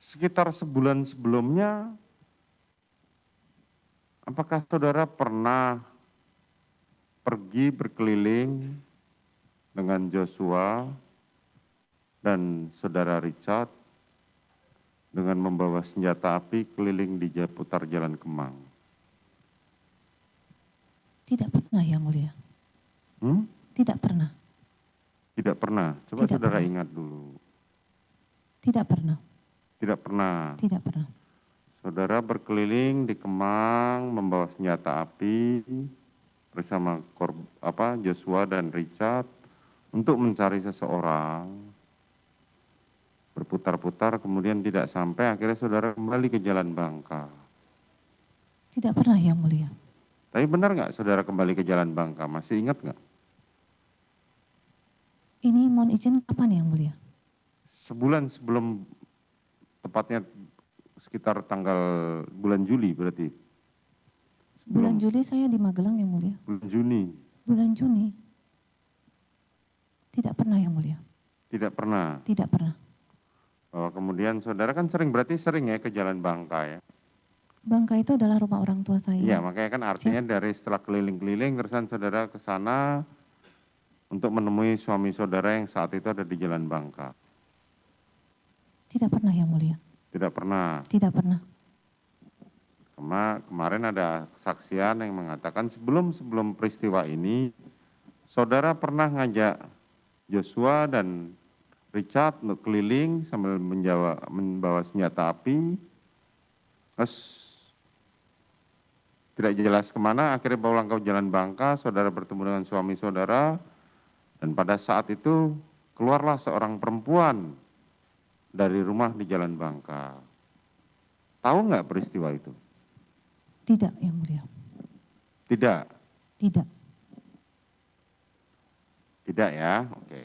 Sekitar sebulan sebelumnya, apakah saudara pernah pergi berkeliling dengan Joshua dan saudara Richard dengan membawa senjata api keliling di seputar Jalan Kemang? Tidak pernah, Yang Mulia. Tidak pernah. Tidak pernah. Coba Tidak saudara pernah. ingat dulu. Tidak pernah. Tidak pernah. Tidak pernah. Saudara berkeliling di Kemang membawa senjata api bersama Joshua dan Richard untuk mencari seseorang. Berputar-putar kemudian tidak sampai, akhirnya saudara kembali ke Jalan Bangka. Tidak pernah, Yang Mulia. Tapi benar nggak saudara kembali ke Jalan Bangka? Masih ingat nggak? Ini mohon izin kapan, Yang Mulia? Sebulan sebelum, tepatnya sekitar tanggal bulan Juli berarti. Bulan Juli saya di Magelang, Yang Mulia. Bulan Juni. Bulan Juni. Tidak pernah, Yang Mulia. Tidak pernah. Tidak pernah. Oh, kemudian saudara kan berarti sering ya ke Jalan Bangka ya? Bangka itu adalah rumah orang tua saya. Iya, makanya kan artinya dari setelah keliling-keliling terusan saudara ke sana untuk menemui suami saudara yang saat itu ada di Jalan Bangka. Tidak pernah, Yang Mulia. Tidak pernah. Tidak pernah. Kemarin ada kesaksian yang mengatakan sebelum peristiwa ini, saudara pernah ngajak Joshua dan Richard untuk keliling sambil membawa senjata api. Terus tidak jelas kemana, akhirnya pulang ke Jalan Bangka, saudara bertemu dengan suami saudara, dan pada saat itu keluarlah seorang perempuan dari rumah di Jalan Bangka. Tahu nggak peristiwa itu? Tidak, Yang Mulia. Tidak? Tidak. Tidak ya, oke.